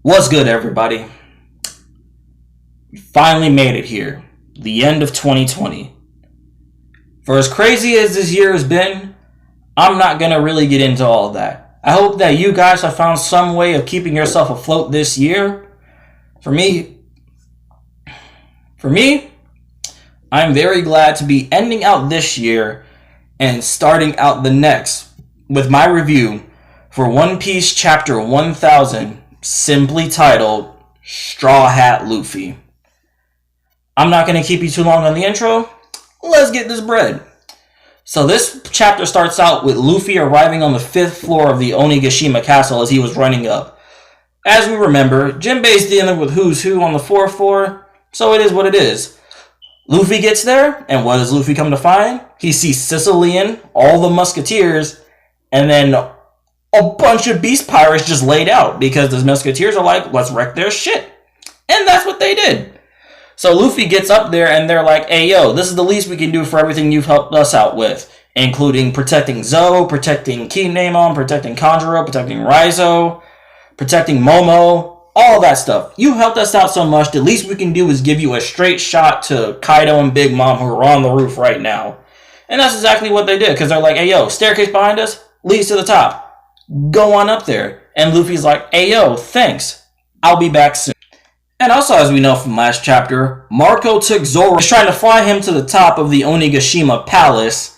What's good, everybody? We finally made it here. The end of 2020. For as crazy as this year has been, I'm not going to really get into all of that. I hope that you guys have found some way of keeping yourself afloat this year. For me, I'm very glad to be ending out this year and starting out the next with my review for One Piece Chapter 1000, simply titled Straw Hat Luffy. I'm not going to keep you too long on the intro. Let's get this bread. So this chapter starts out with Luffy arriving on the 5th floor of the Onigashima castle as he was running up. As we remember, Jinbei's dealing with who's who on the 4th floor, so it is what it is. Luffy gets there, and what does Luffy come to find? He sees Sicilian, all the musketeers, and then a bunch of beast pirates just laid out because the musketeers are like, let's wreck their shit. And that's what they did. So Luffy gets up there and they're like, hey yo, this is the least we can do for everything you've helped us out with. Including protecting Zou, protecting Kinemon, protecting Kanjuro, protecting Raizo, protecting Momo, all that stuff. You helped us out so much, the least we can do is give you a straight shot to Kaido and Big Mom who are on the roof right now. And that's exactly what they did, because they're like, hey yo, staircase behind us leads to the top. Go on up there. And Luffy's like, hey yo, thanks. I'll be back soon. And also, as we know from last chapter, Marco took Zoro. He's trying to fly him to the top of the Onigashima Palace.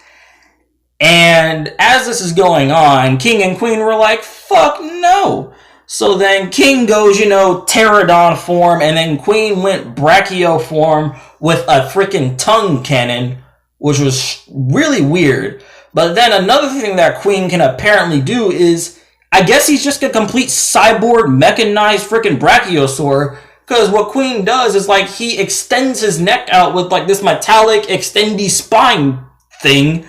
And as this is going on, King and Queen were like, fuck no. So then King goes, pterodon form, and then Queen went brachio form with a freaking tongue cannon, which was really weird. But then another thing that Queen can apparently do is, I guess he's just a complete cyborg mechanized freaking brachiosaur. Because what Queen does is like he extends his neck out with like this metallic extendy spine thing.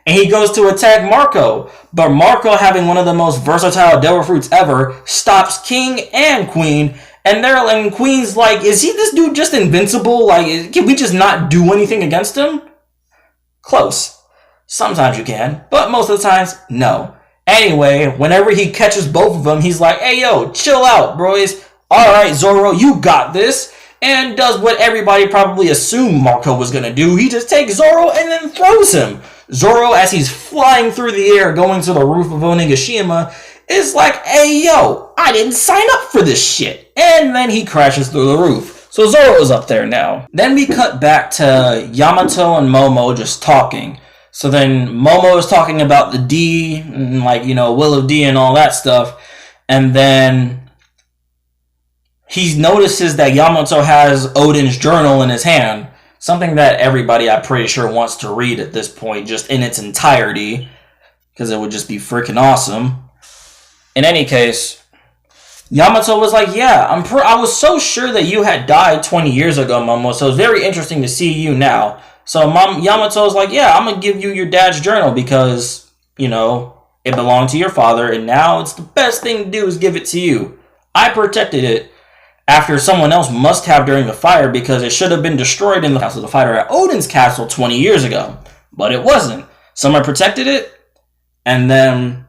And he goes to attack Marco. But Marco, having one of the most versatile devil fruits ever, stops King and Queen. And Queen's like, is this dude just invincible? Like, can we just not do anything against him? Close. Sometimes you can, but most of the times, no. Anyway, whenever he catches both of them, he's like, hey yo, chill out, boys. Alright, Zoro, you got this. And does what everybody probably assumed Marco was gonna do. He just takes Zoro and then throws him. Zoro, as he's flying through the air going to the roof of Onigashima, is like, hey yo, I didn't sign up for this shit. And then he crashes through the roof. So Zoro's up there now. Then we cut back to Yamato and Momo just talking. So then Momo is talking about the D, and Will of D and all that stuff. And then he notices that Yamato has Odin's journal in his hand. Something that everybody, I'm pretty sure, wants to read at this point, just in its entirety. Because it would just be freaking awesome. In any case, Yamato was like, yeah, I was so sure that you had died 20 years ago, Momo. So it's very interesting to see you now. So Yamato's like, yeah, I'm going to give you your dad's journal because, it belonged to your father. And now it's the best thing to do is give it to you. I protected it after someone else must have during the fire because it should have been destroyed in the house of the fighter at Odin's castle 20 years ago. But it wasn't. Someone protected it. And then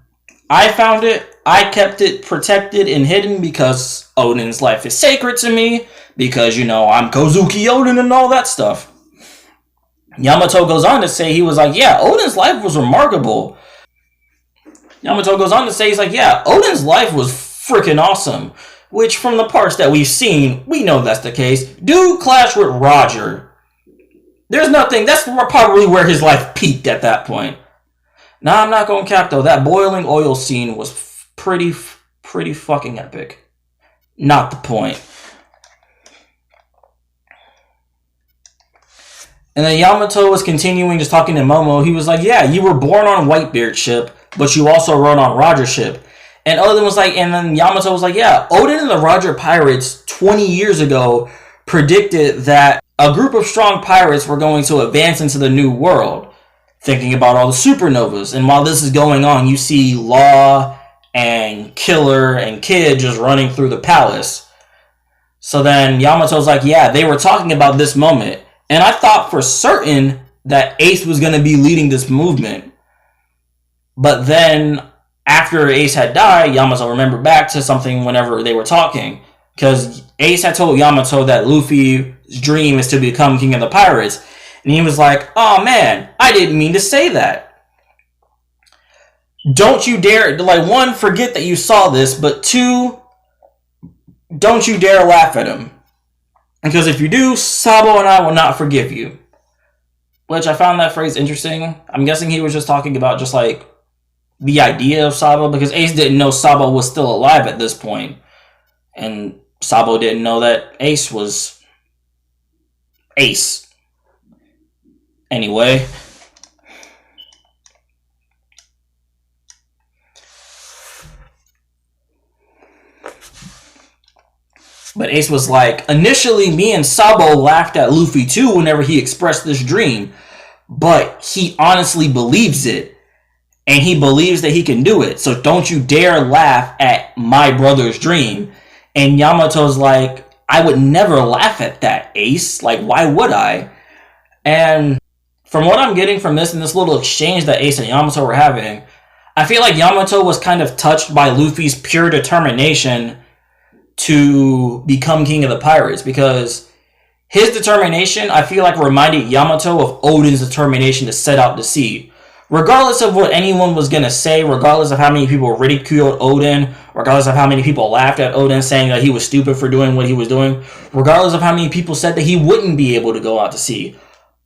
I found it. I kept it protected and hidden because Odin's life is sacred to me. Because, I'm Kozuki Odin and all that stuff. Yamato goes on to say, he was like, yeah, Odin's life was remarkable. Yamato goes on to say, he's like, yeah, Odin's life was freaking awesome. Which, from the parts that we've seen, we know that's the case. Dude clashed with Roger. There's nothing, that's probably where his life peaked at that point. Nah, I'm not going to cap though. That boiling oil scene was pretty fucking epic. Not the point. And then Yamato was continuing just talking to Momo. He was like, yeah, you were born on Whitebeard's ship, but you also rode on Roger's ship. And Odin was like, and then Yamato was like, yeah, Odin and the Roger pirates 20 years ago predicted that a group of strong pirates were going to advance into the new world, thinking about all the supernovas. And while this is going on, you see Law and Killer and Kid just running through the palace. So then Yamato's like, yeah, they were talking about this moment. And I thought for certain that Ace was going to be leading this movement. But then after Ace had died, Yamato remembered back to something whenever they were talking. because Ace had told Yamato that Luffy's dream is to become king of the pirates, and he was like, "Oh man, I didn't mean to say that." Don't you dare, like, one, forget that you saw this, but two, don't you dare laugh at him. Because if you do, Sabo and I will not forgive you. Which I found that phrase interesting. I'm guessing he was just talking about just like the idea of Sabo, because Ace didn't know Sabo was still alive at this point. And Sabo didn't know that Ace was Ace. Anyway. But Ace was like, initially me and Sabo laughed at Luffy too whenever he expressed this dream. But he honestly believes it. And he believes that he can do it. So don't you dare laugh at my brother's dream. And Yamato's like, I would never laugh at that, Ace. Like, why would I? And from what I'm getting from this and this little exchange that Ace and Yamato were having, I feel like Yamato was kind of touched by Luffy's pure determination to become king of the pirates, because his determination, I feel like, reminded Yamato of Oden's determination to set out to sea. Regardless of what anyone was going to say, regardless of how many people ridiculed Oden, regardless of how many people laughed at Oden saying that he was stupid for doing what he was doing, regardless of how many people said that he wouldn't be able to go out to sea,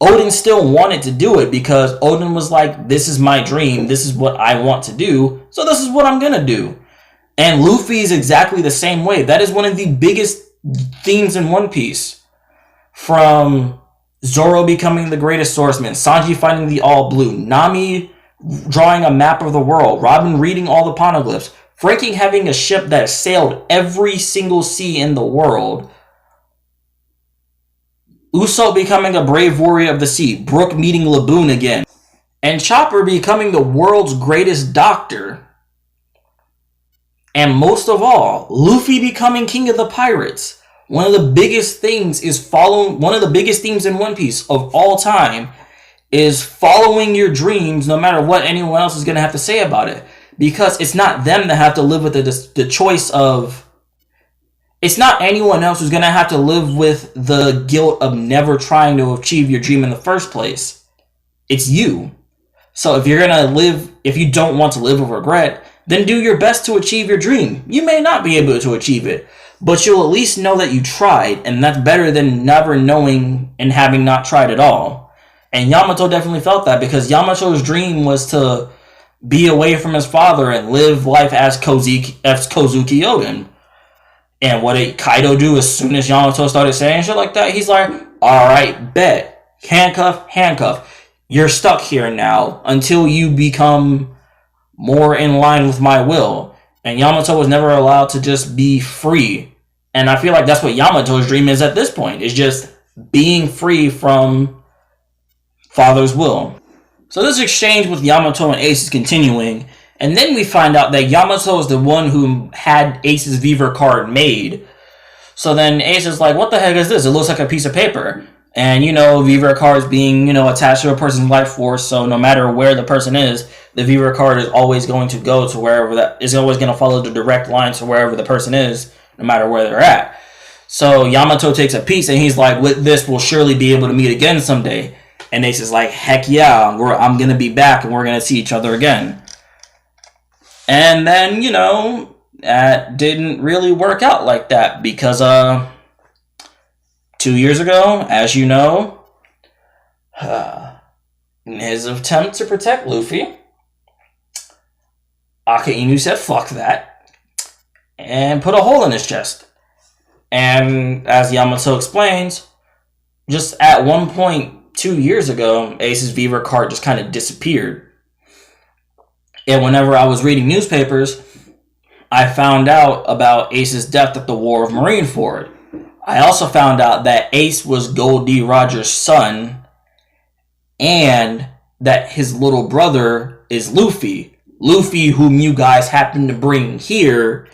Oden still wanted to do it, because Oden was like, this is my dream, this is what I want to do, so this is what I'm going to do. And Luffy is exactly the same way. That is one of the biggest themes in One Piece. From Zoro becoming the greatest swordsman, Sanji finding the All Blue, Nami drawing a map of the world, Robin reading all the poneglyphs, Frankie having a ship that sailed every single sea in the world, Usopp becoming a brave warrior of the sea, Brook meeting Laboon again, and Chopper becoming the world's greatest doctor. And most of all, Luffy becoming king of the pirates. One of the biggest things is one of the biggest themes in One Piece of all time is following your dreams no matter what anyone else is going to have to say about it. Because it's not them that have to live with the choice of... It's not anyone else who's going to have to live with the guilt of never trying to achieve your dream in the first place. It's you. So if you don't want to live with regret, then do your best to achieve your dream. You may not be able to achieve it, but you'll at least know that you tried, and that's better than never knowing and having not tried at all. And Yamato definitely felt that, because Yamato's dream was to be away from his father and live life as Kozuki Oden. And what did Kaido do as soon as Yamato started saying shit like that? He's like, alright, bet. Handcuff. You're stuck here now until you become more in line with my will. And Yamato was never allowed to just be free. And I feel like that's what Yamato's dream is at this point. Is just being free from father's will. So this exchange with Yamato and Ace is continuing. And then we find out that Yamato is the one who had Ace's Viver card made. So then Ace is like, what the heck is this? It looks like a piece of paper. And, Viver cards being, attached to a person's life force. So no matter where the person is, the Viver card is always going to go to wherever is always going to follow the direct line to wherever the person is, no matter where they're at. So Yamato takes a piece and he's like, with this, we'll surely be able to meet again someday. And Ace is like, heck yeah, I'm going to be back and we're going to see each other again. And then, that didn't really work out like that, because, 2 years ago, as you know, in his attempt to protect Luffy, Akainu said fuck that and put a hole in his chest. And as Yamato explains, just at one point 2 years ago, Ace's Viver card just kind of disappeared. And whenever I was reading newspapers, I found out about Ace's death at the War of Marineford. I also found out that Ace was Gold D. Rogers' son, and that his little brother is Luffy. Luffy, whom you guys happen to bring here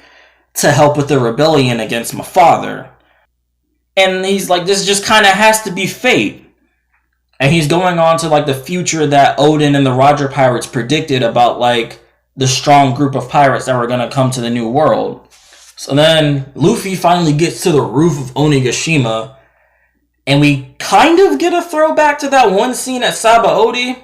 to help with the rebellion against my father. And he's like, this just kind of has to be fate. And he's going on to the future that Oden and the Roger Pirates predicted about the strong group of pirates that were going to come to the New World. So then Luffy finally gets to the roof of Onigashima, and we kind of get a throwback to that one scene at Sabaody,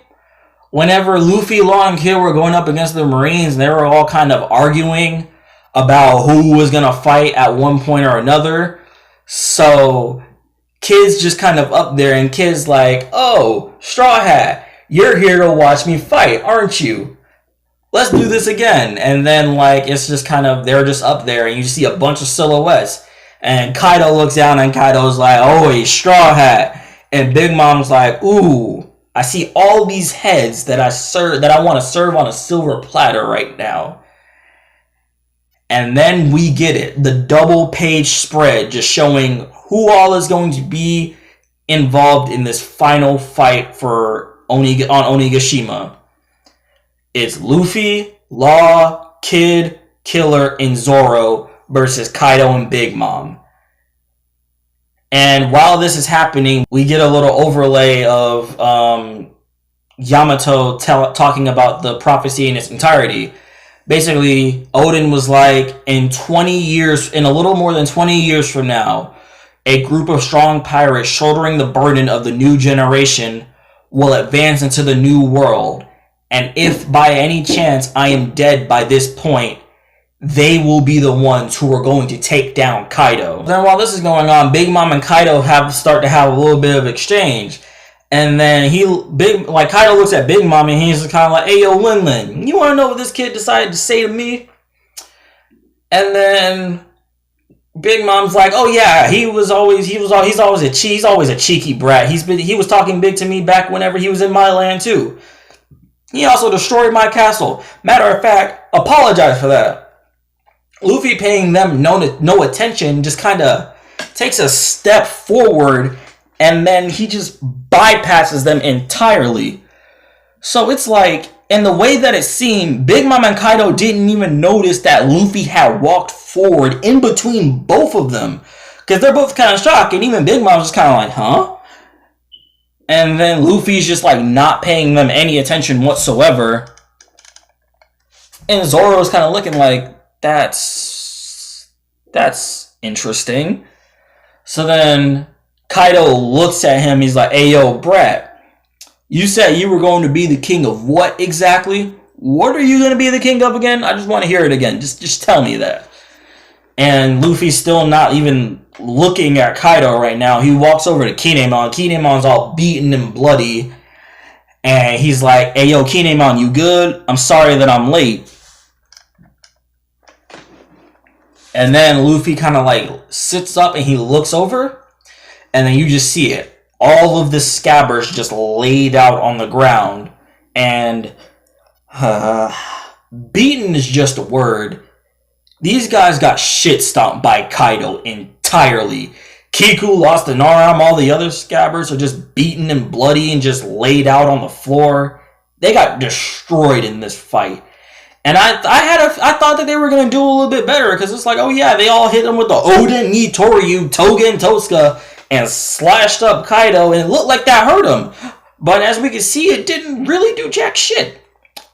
whenever Luffy, Law, and Kid were going up against the Marines, and they were all kind of arguing about who was going to fight at one point or another. So Kid's just kind of up there, and Kid's like, oh, Straw Hat, you're here to watch me fight, aren't you? Let's do this again. And then, like, it's just kind of, they're just up there, and you see a bunch of silhouettes. And Kaido looks down, and Kaido's like, oh, he's Straw Hat. And Big Mom's like, ooh, I see all these heads that I want to serve on a silver platter right now. And then we get it. The double page spread just showing who all is going to be involved in this final fight for on Onigashima. It's Luffy, Law, Kid, Killer, and Zoro versus Kaido and Big Mom. And while this is happening, we get a little overlay of Yamato talking about the prophecy in its entirety. Basically, Odin was like, in a little more than 20 years from now, a group of strong pirates shouldering the burden of the new generation will advance into the new world. And if by any chance I am dead by this point, they will be the ones who are going to take down Kaido. Then while this is going on, Big Mom and Kaido start to have a little bit of exchange. And then Kaido looks at Big Mom and he's kind of like, hey, yo, Lin Lin, you want to know what this kid decided to say to me? And then Big Mom's like, oh yeah, he's always a cheeky brat. He was talking big to me back whenever he was in my land too. He also destroyed my castle. Matter of fact, apologize for that. Luffy paying them no attention just kind of takes a step forward, and then he just bypasses them entirely. So it's like, in the way that it seemed, Big Mom and Kaido didn't even notice that Luffy had walked forward in between both of them. Because they're both kind of shocked, and even Big Mom's just kind of like, huh? And then Luffy's just like not paying them any attention whatsoever. And Zoro's kind of looking like, that's interesting. So then Kaido looks at him. He's like, hey, yo, brat, you said you were going to be the king of what exactly? What are you going to be the king of again? I just want to hear it again. Just tell me that. And Luffy's still not even looking at Kaido right now. He walks over to Kinemon. Kinemon's all beaten and bloody. And he's like, hey, yo, Kinemon, you good? I'm sorry that I'm late. And then Luffy kind of like sits up and he looks over. And then you just see it. All of the scabbers just laid out on the ground. And beaten is just a word. These guys got shit stomped by Kaido entirely. Kiku lost an arm. All the other scabbers are just beaten and bloody and just laid out on the floor. They got destroyed in this fight. And I thought that they were going to do a little bit better, because it's like, oh yeah, they all hit him with the Oden, Nitoryu, Togen, Tosuka, and slashed up Kaido, and it looked like that hurt him. But as we can see, it didn't really do jack shit.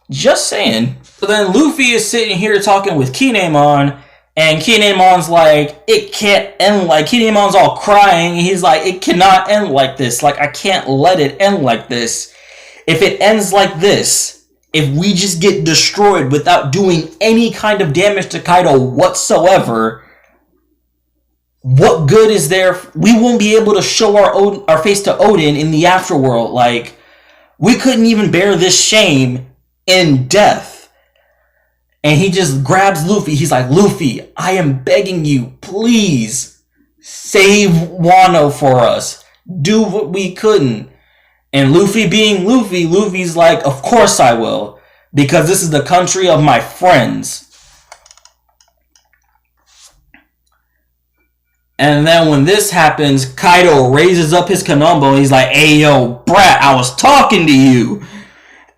Just saying. So then Luffy is sitting here talking with Kinemon, and Kinemon's like, it can't end like, Kinemon's all crying, and he's like, it cannot end like this. Like, I can't let it end like this. If it ends like this, if we just get destroyed without doing any kind of damage to Kaido whatsoever, what good is there? We won't be able to show our face to Odin in the afterworld. Like, we couldn't even bear this shame in death. And he just grabs Luffy. He's like, Luffy, I am begging you, please save Wano for us. Do what we couldn't. And Luffy being Luffy, Luffy's like, of course I will, because this is the country of my friends. And then when this happens, Kaido raises up his Kanombo and he's like, hey yo, brat, I was talking to you.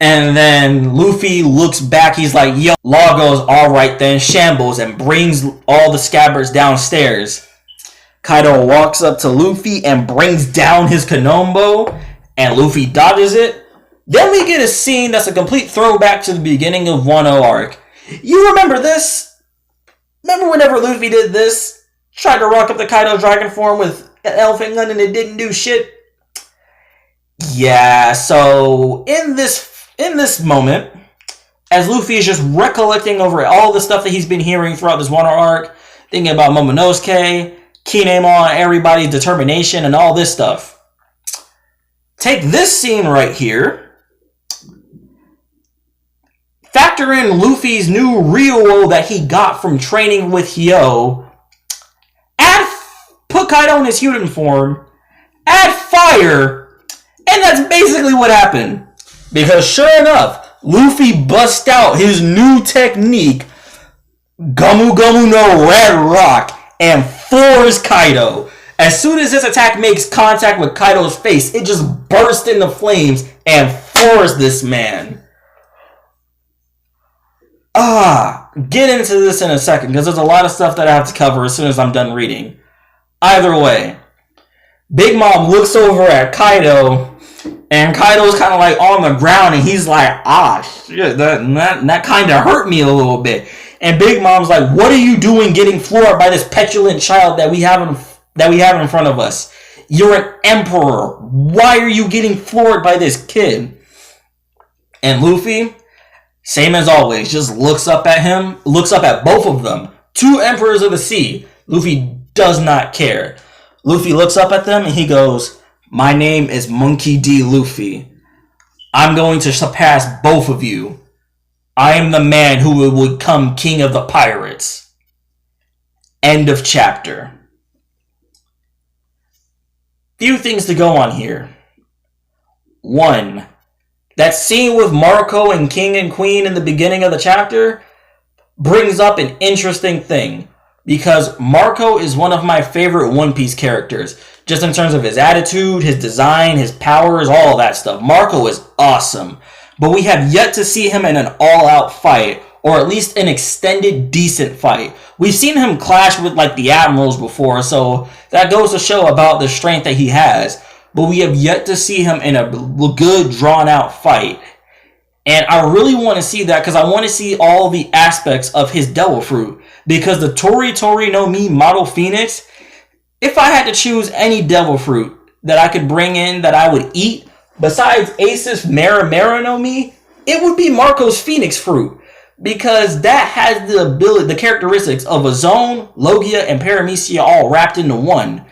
And then Luffy looks back, he's like, yo, Law goes, alright then, shambles, and brings all the scabbards downstairs. Kaido walks up to Luffy and brings down his Kanombo, and Luffy dodges it. Then we get a scene that's a complete throwback to the beginning of Wano arc. You remember this? Remember whenever Luffy did this? Tried to rock up the Kaido Dragon form with an elephant gun and it didn't do shit? Yeah, so in this moment, as Luffy is just recollecting over all the stuff that he's been hearing throughout this Wano arc, thinking about Momonosuke, Kinemon, everybody's determination, and all this stuff. Take this scene right here. Factor in Luffy's new real role that he got from training with Hyo. Put Kaido in his human form. Add fire. And that's basically what happened. Because sure enough, Luffy bust out his new technique, Gomu Gomu no Red Rock, and floors Kaido. As soon as this attack makes contact with Kaido's face, it just bursts into flames and floors this man. Get into this in a second, because there's a lot of stuff that I have to cover as soon as I'm done reading. Either way, Big Mom looks over at Kaido, and Kaido's kind of like on the ground, and he's like, shit, that kind of hurt me a little bit. And Big Mom's like, what are you doing getting floored by this petulant child that we have in front of us? You're an emperor. Why are you getting floored by this kid? And Luffy, same as always, just looks up at him, looks up at both of them. Two emperors of the sea. Luffy does not care. Luffy looks up at them and he goes, my name is Monkey D. Luffy. I'm going to surpass both of you. I am the man who will become king of the pirates. End of chapter. Few things to go on here. 1. That scene with Marco and King and Queen in the beginning of the chapter brings up an interesting thing. Because Marco is one of my favorite One Piece characters. Just in terms of his attitude, his design, his powers, all that stuff. Marco is awesome. But we have yet to see him in an all-out fight. Or at least an extended, decent fight. We've seen him clash with like the Admirals before. So that goes to show about the strength that he has. But we have yet to see him in a good, drawn-out fight. And I really want to see that because I want to see all the aspects of his Devil Fruit. Because the Tori Tori no Mi Model Phoenix, if I had to choose any Devil Fruit that I could bring in that I would eat, besides Asus Mera Mera no Mi, it would be Marco's Phoenix Fruit. Because that has the characteristics of a Zone, Logia, and Paramecia all wrapped into one.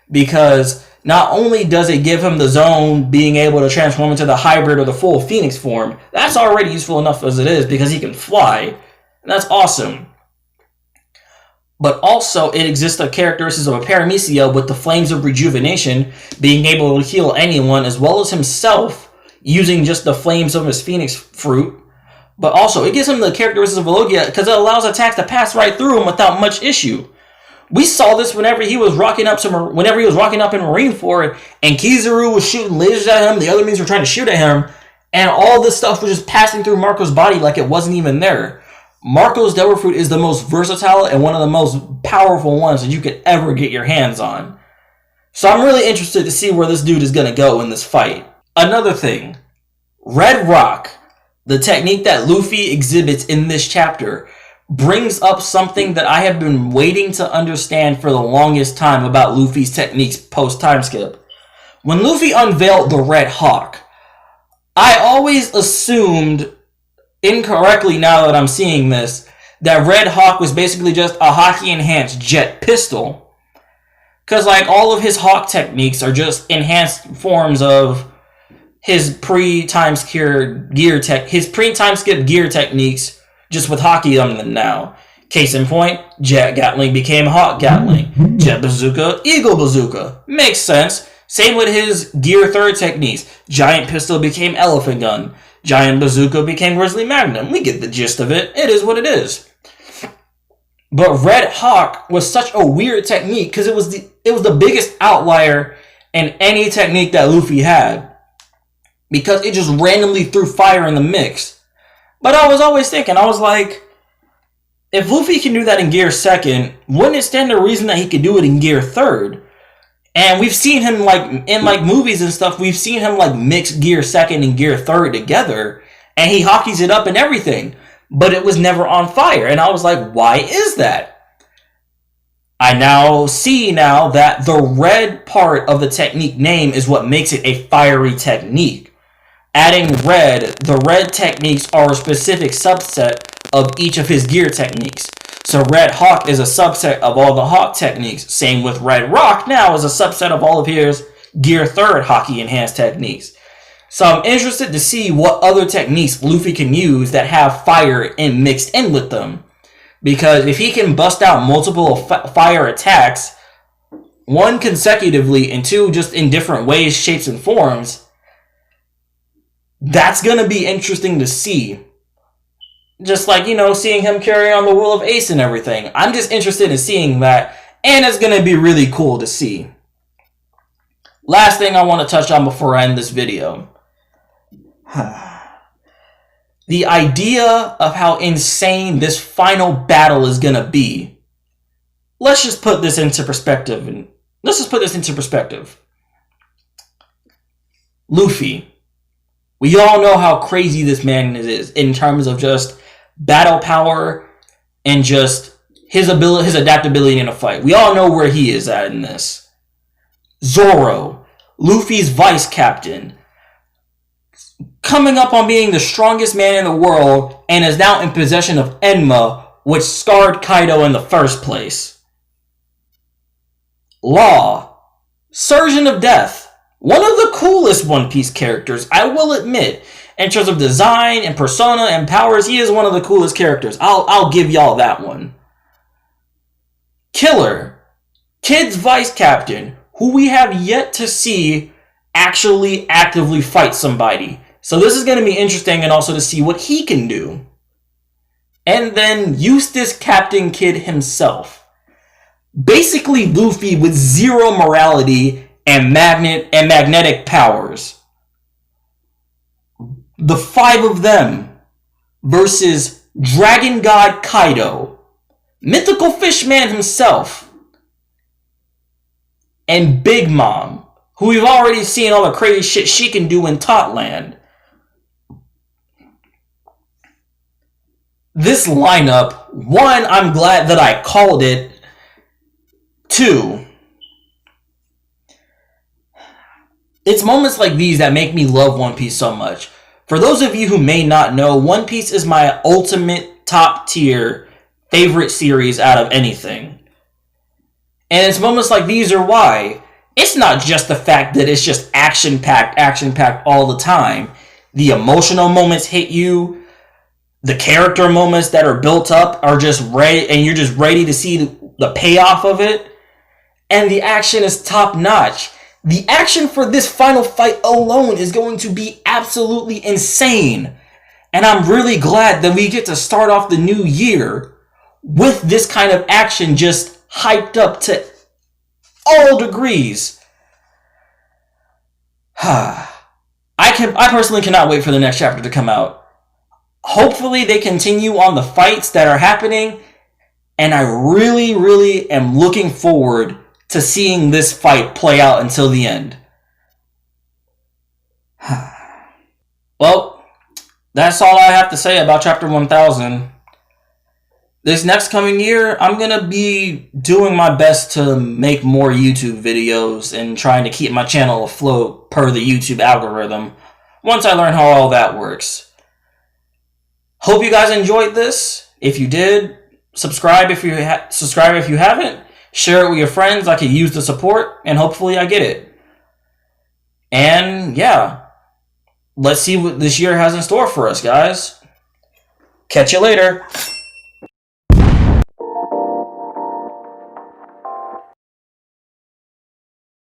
Because not only does it give him the Zone being able to transform into the hybrid or the full Phoenix form, that's already useful enough as it is because he can fly. And that's awesome. But also, it exists the characteristics of a Paramecia with the Flames of Rejuvenation being able to heal anyone as well as himself using just the flames of his Phoenix Fruit. But also, it gives him the characteristics of a Logia because it allows attacks to pass right through him without much issue. We saw this whenever he was rocking up in Marineford and Kizaru was shooting lasers at him, the other means were trying to shoot at him, and all this stuff was just passing through Marco's body like it wasn't even there. Marco's Devil Fruit is the most versatile and one of the most powerful ones that you could ever get your hands on. So I'm really interested to see where this dude is going to go in this fight. Another thing, Red Rock, the technique that Luffy exhibits in this chapter, brings up something that I have been waiting to understand for the longest time about Luffy's techniques post-time skip. When Luffy unveiled the Red Hawk, I always assumed, incorrectly now that I'm seeing this, that Red Hawk was basically just a hockey-enhanced jet pistol. Because like all of his Hawk techniques are just enhanced forms of his pre-time skip gear techniques, just with hockey on them now. Case in point, Jet Gatling became Hawk Gatling. Jet Bazooka, Eagle Bazooka. Makes sense. Same with his Gear 3rd techniques. Giant Pistol became Elephant Gun. Giant Bazooka became Grizzly Magnum. We get the gist of it. It is what it is. But Red Hawk was such a weird technique because it was the biggest outlier in any technique that Luffy had. Because it just randomly threw fire in the mix. But I was always thinking, I was like, if Luffy can do that in Gear 2nd, wouldn't it stand to reason that he could do it in Gear 3rd? And we've seen him in movies and stuff, we've seen him mix Gear 2nd and Gear 3rd together, and he hockeys it up and everything. But it was never on fire. And I was like, why is that? I now see that the red part of the technique name is what makes it a fiery technique. Adding red, the red techniques are a specific subset of each of his gear techniques. So Red Hawk is a subset of all the Hawk techniques. Same with Red Rock now is a subset of all of his Gear 3rd Hockey Enhanced techniques. So I'm interested to see what other techniques Luffy can use that have fire mixed in with them. Because if he can bust out multiple fire attacks, one consecutively and two just in different ways, shapes, and forms, that's going to be interesting to see. Just like, seeing him carry on the Will of Ace and everything. I'm just interested in seeing that, and it's going to be really cool to see. Last thing I want to touch on before I end this video. The idea of how insane this final battle is going to be. Let's just put this into perspective. Luffy. We all know how crazy this man is in terms of just battle power and just his adaptability in a fight. We all know where he is at in this. Zoro, Luffy's vice captain, coming up on being the strongest man in the world and is now in possession of Enma, which scarred Kaido in the first place. Law, Surgeon of Death, one of the coolest One Piece characters, I will admit. In terms of design and persona and powers, he is one of the coolest characters. I'll give y'all that one. Killer, Kid's vice captain, who we have yet to see actually actively fight somebody. So this is going to be interesting, and also to see what he can do. And then Eustace Captain Kidd himself. Basically Luffy with zero morality and magnetic powers. The 5 of them versus Dragon God Kaido, Mythical Fishman himself, and Big Mom, who we've already seen all the crazy shit she can do in Totland. This lineup, 1, I'm glad that I called it. 2, it's moments like these that make me love One Piece so much. For those of you who may not know, One Piece is my ultimate top tier favorite series out of anything. And it's moments like these are why. It's not just the fact that it's just action-packed all the time. The emotional moments hit you. The character moments that are built up are just ready, and you're just ready to see the payoff of it. And the action is top-notch. The action for this final fight alone is going to be absolutely insane. And I'm really glad that we get to start off the new year with this kind of action just hyped up to all degrees. I personally cannot wait for the next chapter to come out. Hopefully they continue on the fights that are happening, and I really, really am looking forward to seeing this fight play out until the end. Well, that's all I have to say about Chapter 1000. This next coming year, I'm going to be doing my best to make more YouTube videos and trying to keep my channel afloat per the YouTube algorithm once I learn how all that works. Hope you guys enjoyed this. If you did, subscribe if you haven't. Share it with your friends. I could use the support, and hopefully I get it. And yeah, let's see what this year has in store for us, guys. Catch you later.